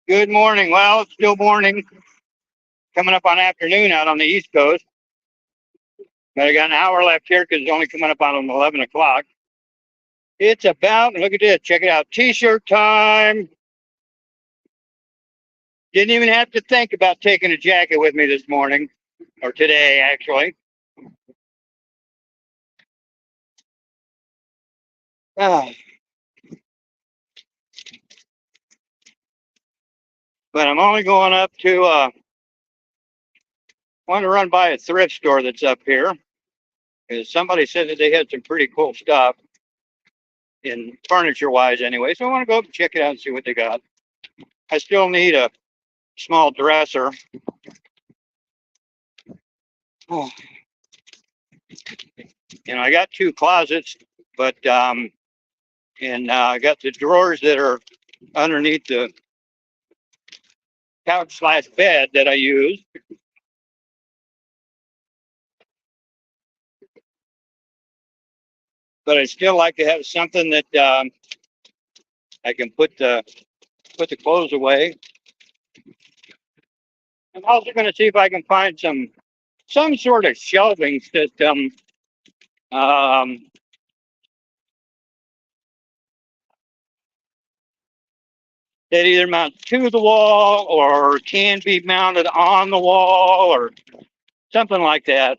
Good morning. Well, it's still morning, coming up on afternoon out on the East Coast. But I got an hour left here because it's only coming up on 11 o'clock. It's about, look at this, check it out, t-shirt time. Didn't even have to think about taking a jacket with me this morning, or today, actually. Ah, but I'm only going up to, want to run by a thrift store that's up here. Because somebody said that they had some pretty cool stuff, in furniture-wise anyway. So I want to go up and check it out and see what they got. I still need a small dresser. Oh, I got two closets, but and I got the drawers that are underneath the couch/bed that I use. But I still like to have something that I can put the clothes away. I'm also going to see if I can find some sort of shelving system um, that either mounts to the wall or can be mounted on the wall or something like that.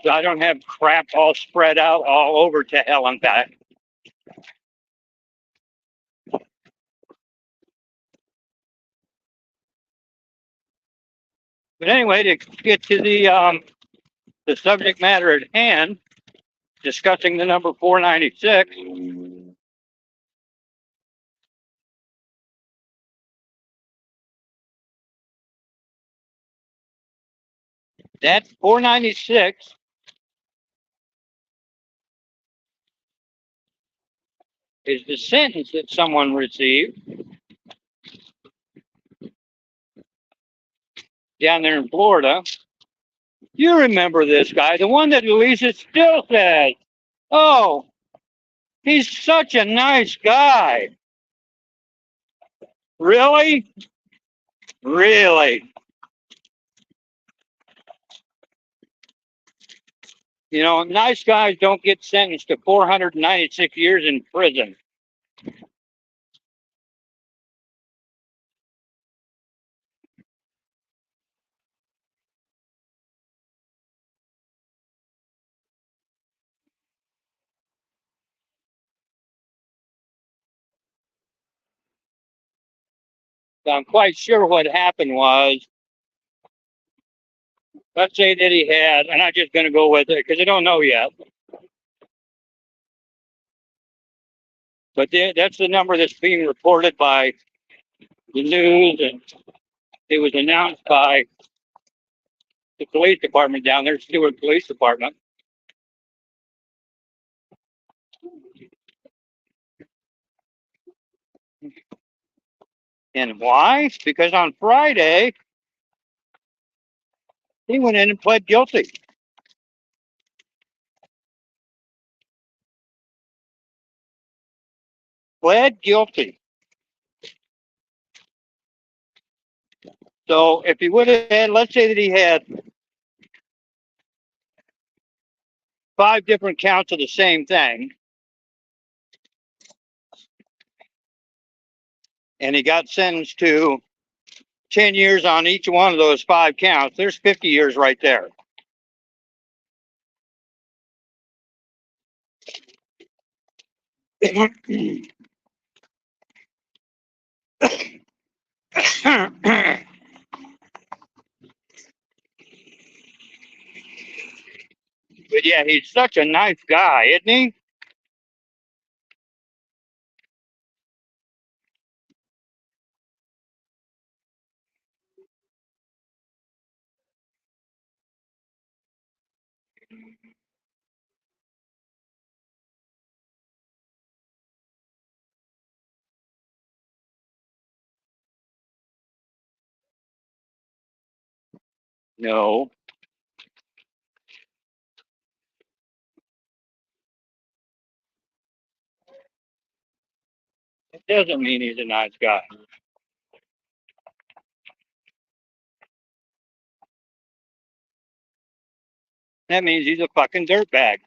So I don't have crap all spread out all over to hell and back. But anyway, to get to the subject matter at hand, discussing the number 496. That 496 is the sentence that someone received down there in Florida. You remember this guy, the one that Elisa still says, oh, he's such a nice guy. Really? Really? Nice guys don't get sentenced to 496 years in prison. So I'm quite sure what happened was, let's say that he had, and I'm just going to go with it because I don't know yet. But that's the number that's being reported by the news, and it was announced by the police department down there, Stewart Police Department. And why? Because on Friday, he went in and pled guilty. Pled guilty. So if he would have had, let's say that he had 5 different counts of the same thing, and he got sentenced to 10 years on each one of those 5 counts, there's 50 years right there. But yeah, he's such a nice guy, isn't he? No. Doesn't mean he's a nice guy. That means he's a fucking dirtbag.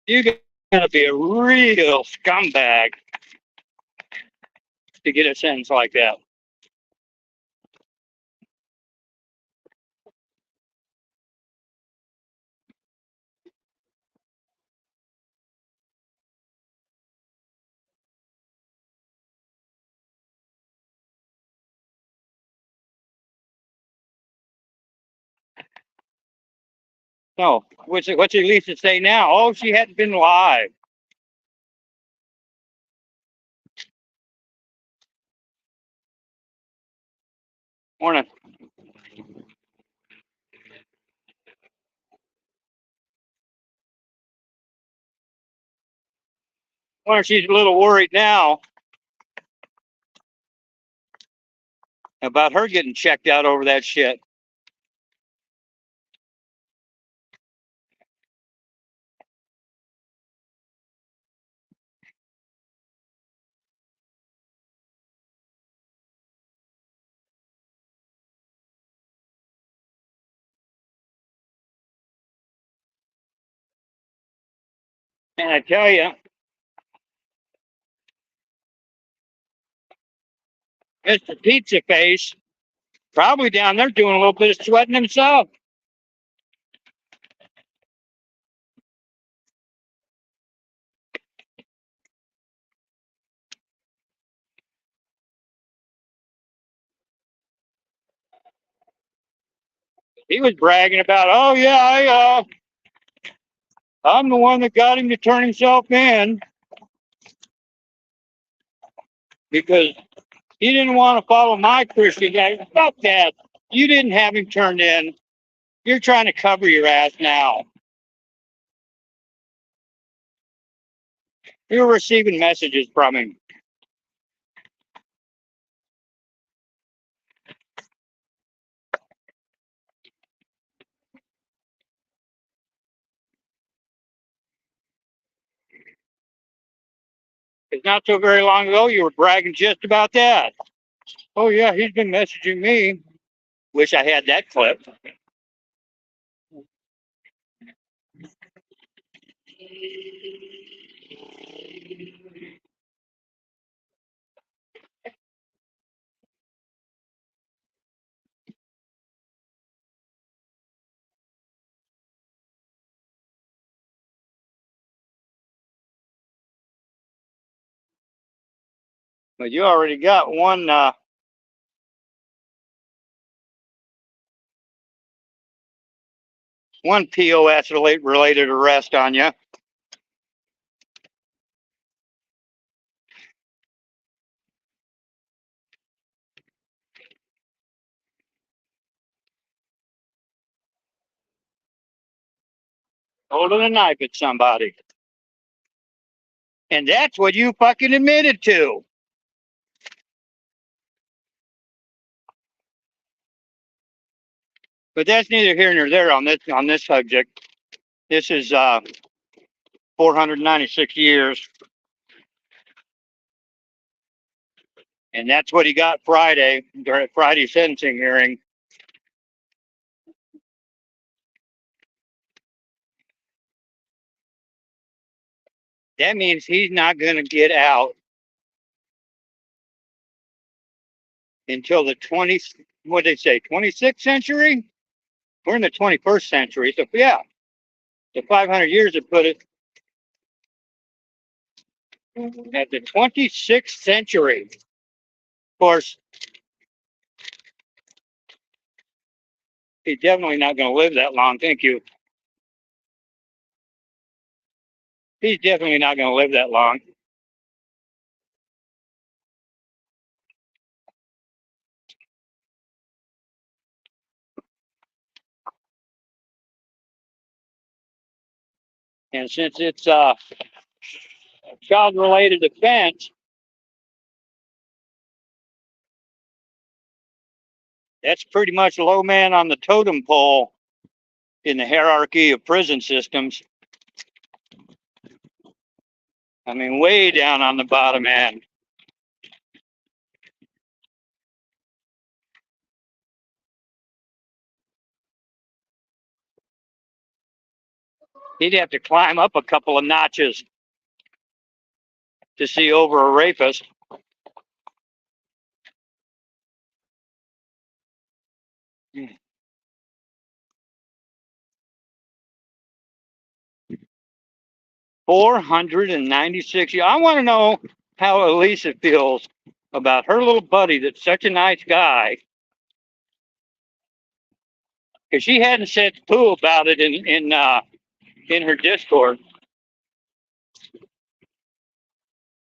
You gotta be a real scumbag to get a sentence like that. No, what's Elisa say now? Oh, she hadn't been live. Morning. Wonder she's a little worried now about her getting checked out over that shit. And I tell you, Mr. Pizza Face probably down there doing a little bit of sweating himself. He was bragging about, oh yeah, I'm the one that got him to turn himself in because he didn't want to follow my Christian guy. Fuck that. You didn't have him turned in. You're trying to cover your ass now. You're receiving messages from him. It's not so very long ago you were bragging just about that. Oh yeah, he's been messaging me. Wish I had that clip. But you already got one POS related arrest on you. Holding a knife at somebody. And that's what you fucking admitted to. But that's neither here nor there on this subject. This is 496 years. And that's what he got Friday during Friday's sentencing hearing. That means he's not going to get out until the 26th century? We're in the 21st century. So yeah, the 500 years have put it at the 26th century. Of course, he's definitely not going to live that long. Thank you. He's definitely not going to live that long. And since it's a child-related offense, That's pretty much low man on the totem pole in the hierarchy of prison systems. I mean, way down on the bottom end. He'd have to climb up a couple of notches to see over a rapist. $496. I want to know how Elisa feels about her little buddy that's such a nice guy. Because she hadn't said poo about it in her Discord.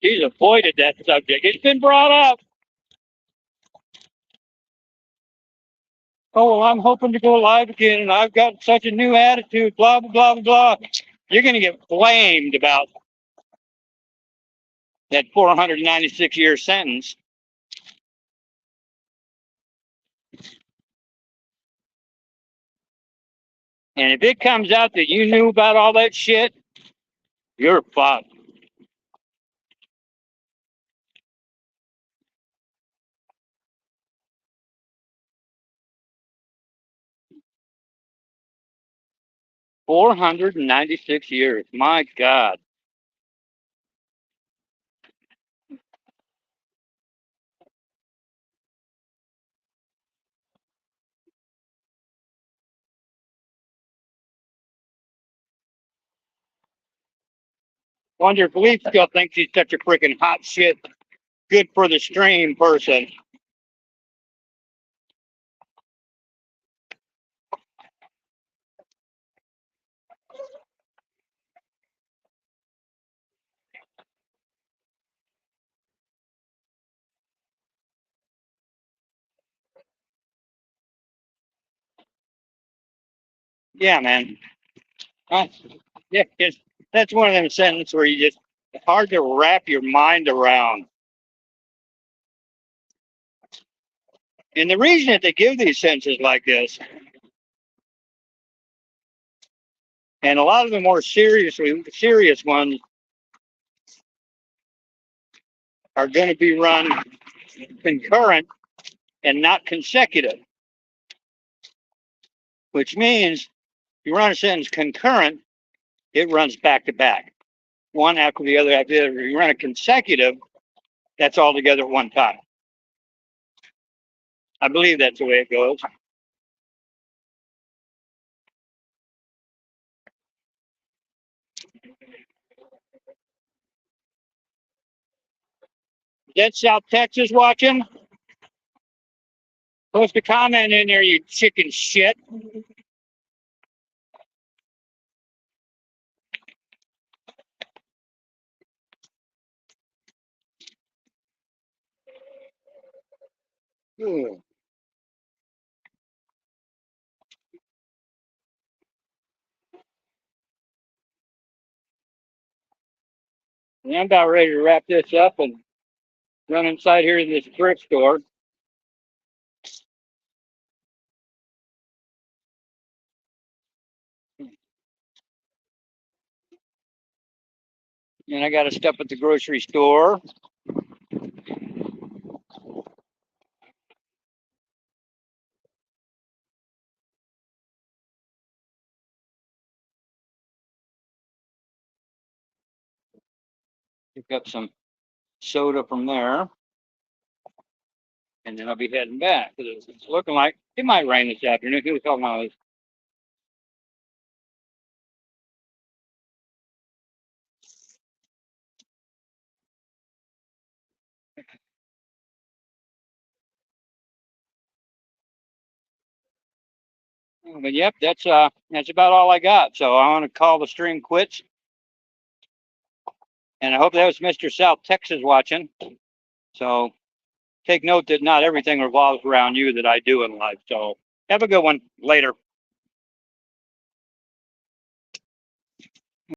She's avoided that subject. It's been brought up. Oh, well, I'm hoping to go live again, and I've got such a new attitude, blah, blah, blah, blah. You're going to get blamed about that 496-year sentence. And if it comes out that you knew about all that shit, you're fucked. $496. My God. Wonder if Leaf still thinks he's such a freaking hot shit, good for the stream person. Yeah, man. Yeah, that's one of them sentences where you just, it's hard to wrap your mind around. And the reason that they give these sentences like this, and a lot of the more serious ones are going to be run concurrent and not consecutive, which means you run a sentence concurrent, it runs back to back, one after the other after the other. You run a consecutive, that's all together at one time. I believe that's the way it goes. Is that South Texas watching? Post a comment in there, you chicken shit. Yeah, I'm about ready to wrap this up and run inside here to this thrift store. And I got to stop at the grocery store. Pick up some soda from there. And then I'll be heading back. It's looking like it might rain this afternoon. Who was talking about this? But yep, that's about all I got. So I want to call the stream quits. And I hope that was Mr. South Texas watching. So take note that not everything revolves around you that I do in life. So have a good one. Later.